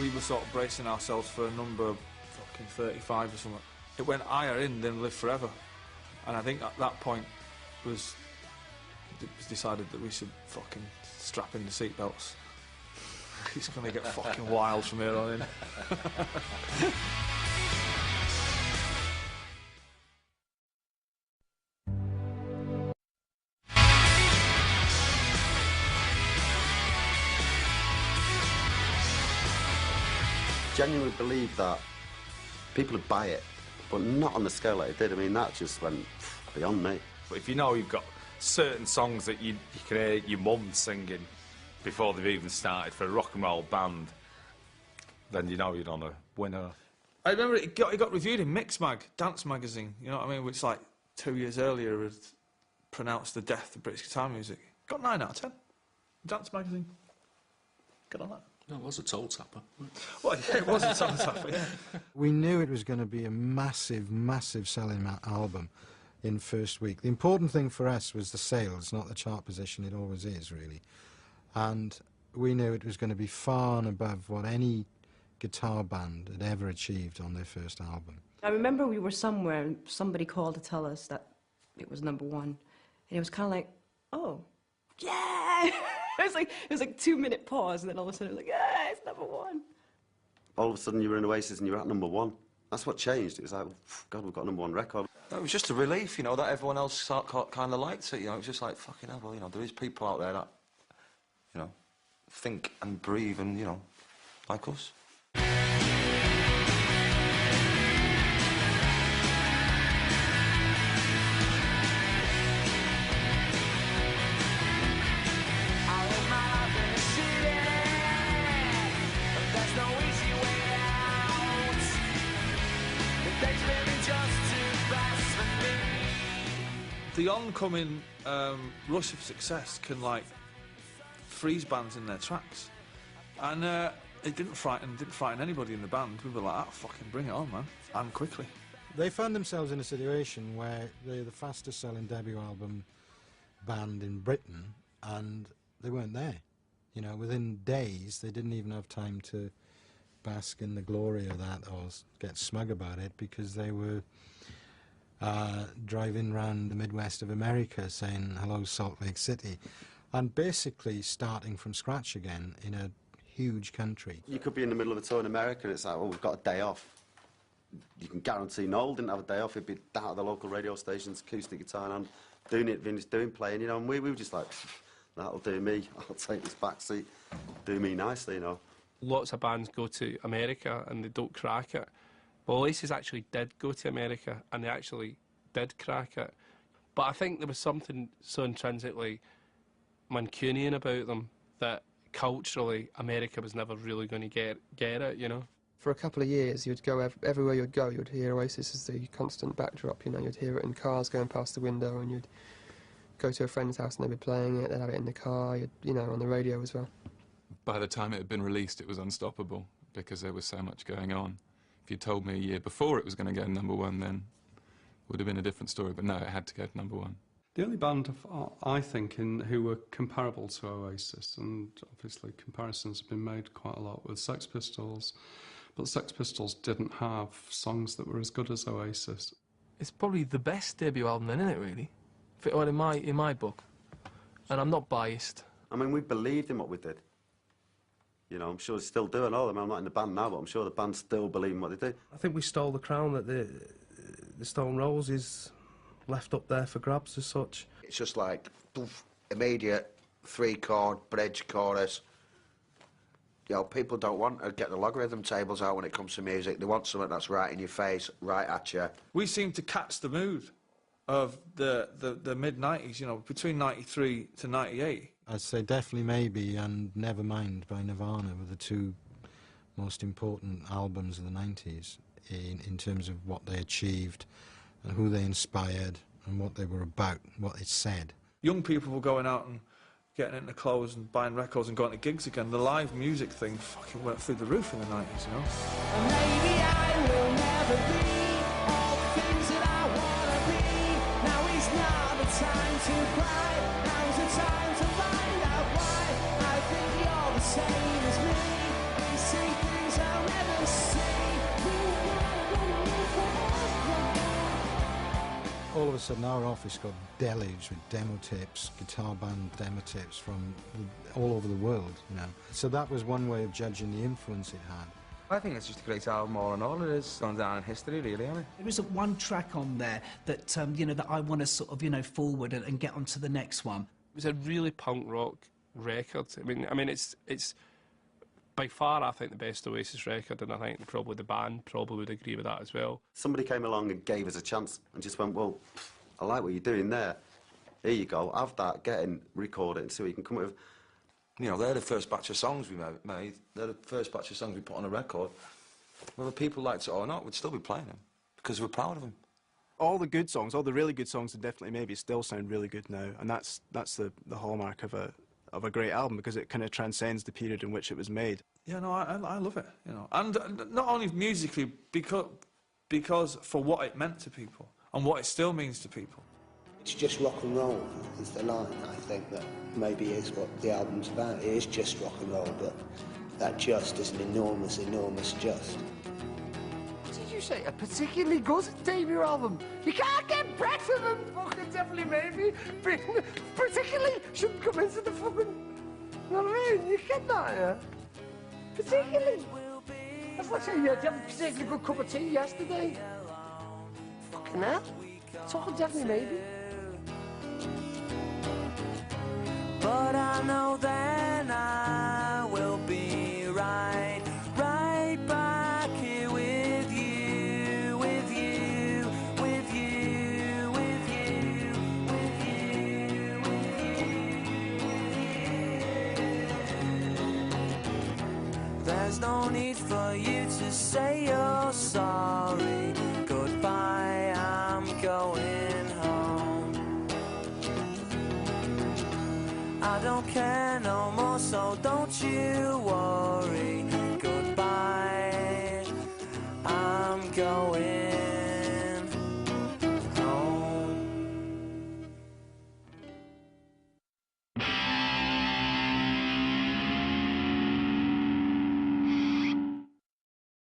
We were sort of bracing ourselves for a number of fucking 35 or something. It went higher in than Live Forever. And I think at that point it was decided that we should fucking strap in the seatbelts. It's going to get fucking wild from here on in. Genuinely believe that people would buy it, but not on the scale that it did. I mean, that just went beyond me. But if you know you've got certain songs that you can hear your mum singing before they've even started for a rock and roll band, then you know you're on a winner. I remember it got reviewed in Mix Mag, Dance Magazine, you know what I mean, which like 2 years earlier had pronounced the death of British guitar music. Got 9 out of 10. Dance Magazine. Get on that. No, it was a toe tapper. Well, yeah, it was a toe tapper, yeah. We knew it was going to be a massive, massive selling album in first week. The important thing for us was the sales, not the chart position. It always is, really. And we knew it was going to be far and above what any guitar band had ever achieved on their first album. I remember we were somewhere and somebody called to tell us that it was #1. And it was kind of like, oh, yeah! It was like 2-minute pause, and then all of a sudden it was like, yeah, it's #1. All of a sudden you were in Oasis and you were at #1. That's what changed. It was like, God, we've got a #1 record. It was just a relief, you know, that everyone else kind of liked it, you know. It was just like, fucking hell, well, you know, there is people out there that, you know, think and breathe and, you know, like us. The oncoming rush of success can, like, freeze bands in their tracks. And it didn't frighten anybody in the band. We were like, ah, fucking bring it on, man. And quickly. They found themselves in a situation where they're the fastest selling debut album band in Britain, and they weren't there. You know, within days, they didn't even have time to bask in the glory of that or get smug about it, because they were driving around the Midwest of America saying, hello, Salt Lake City, and basically starting from scratch again in a huge country. You could be in the middle of a tour in America and it's like, well, we've got a day off. You can guarantee Noel didn't have a day off. He'd be down at the local radio stations, acoustic guitar and doing it, Vinny's doing, playing, you know, and we were just like, that'll do me, I'll take this back seat, do me nicely, you know. Lots of bands go to America and they don't crack it. Well, Oasis actually did go to America and they actually did crack it. But I think there was something so intrinsically Mancunian about them that culturally America was never really going to get it, you know. For a couple of years, you'd go everywhere you'd go, you'd hear Oasis as the constant backdrop, you know, you'd hear it in cars going past the window, and you'd go to a friend's house and they'd be playing it, they'd have it in the car, you know, on the radio as well. By the time it had been released, it was unstoppable because there was so much going on. If you told me a year before it was going to go #1, then it would have been a different story, but no, it had to go to #1. The only band, I think, who were comparable to Oasis, and obviously comparisons have been made quite a lot with Sex Pistols, but Sex Pistols didn't have songs that were as good as Oasis. It's probably the best debut album then, isn't it, really? Or in my book. And I'm not biased. I mean, we believed in what we did. You know, I'm sure they still do, and all of them. I'm not in the band now, but I'm sure the band still believe in what they do. I think we stole the crown that the Stone Roses left up there for grabs as such. It's just like, poof, immediate 3-chord, bridge, chorus. You know, people don't want to get the logarithm tables out when it comes to music. They want something that's right in your face, right at you. We seem to catch the mood of the mid-90s, you know, between 93 to 98. I'd say Definitely Maybe and Nevermind by Nirvana were the two most important albums of the 90s in terms of what they achieved and who they inspired and what they were about, what it said. Young people were going out and getting into clothes and buying records and going to gigs again. The live music thing fucking went through the roof in the 90s, you know. Maybe I will never be all the things that I want to be. Now is not the time to cry. Now's the time to find out why. I think you're the same as me. We see things of a sudden our office got deluged with demo tapes, guitar band demo tapes from all over the world, you know. So that was one way of judging the influence it had. I think it's just a great album all in all. It is gone down in history, really, isn't it? There isn't one track on there that, you know, that I want to sort of, you know, forward and get on to the next one. It was a really punk rock record. I mean, it's by far, I think, the best Oasis record, and I think probably the band probably would agree with that as well. Somebody came along and gave us a chance and just went, well, I like what you're doing there. Here you go, have that, get in, record it and see what you can come up with. You know, they're the first batch of songs we made. They're the first batch of songs we put on a record. Whether people liked it or not, we'd still be playing them because we're proud of them. All the good songs, all the really good songs, would definitely maybe still sound really good now, and that's the hallmark of a great album, because it kind of transcends the period in which it was made. Yeah, no, I love it, you know, and not only musically, because for what it meant to people and what it still means to people. It's just rock and roll is the line, I think, that maybe is what the album's about. It is just rock and roll, but that just is an enormous, enormous just. Did you say a particularly good debut album? You can't get better than fucking Definitely Maybe. Particularly shouldn't come into the fucking... You know what I mean? You get that, yeah? Particularly. That's like saying, yeah, did you have a particularly good cup of tea yesterday? Fucking hell. Talking Definitely Maybe. But I know then I will be right back here with you, with you, with you, with you, with you, with you. There's no need for you to say you're sorry. Goodbye, I'm going home. I don't care no more, so don't you worry.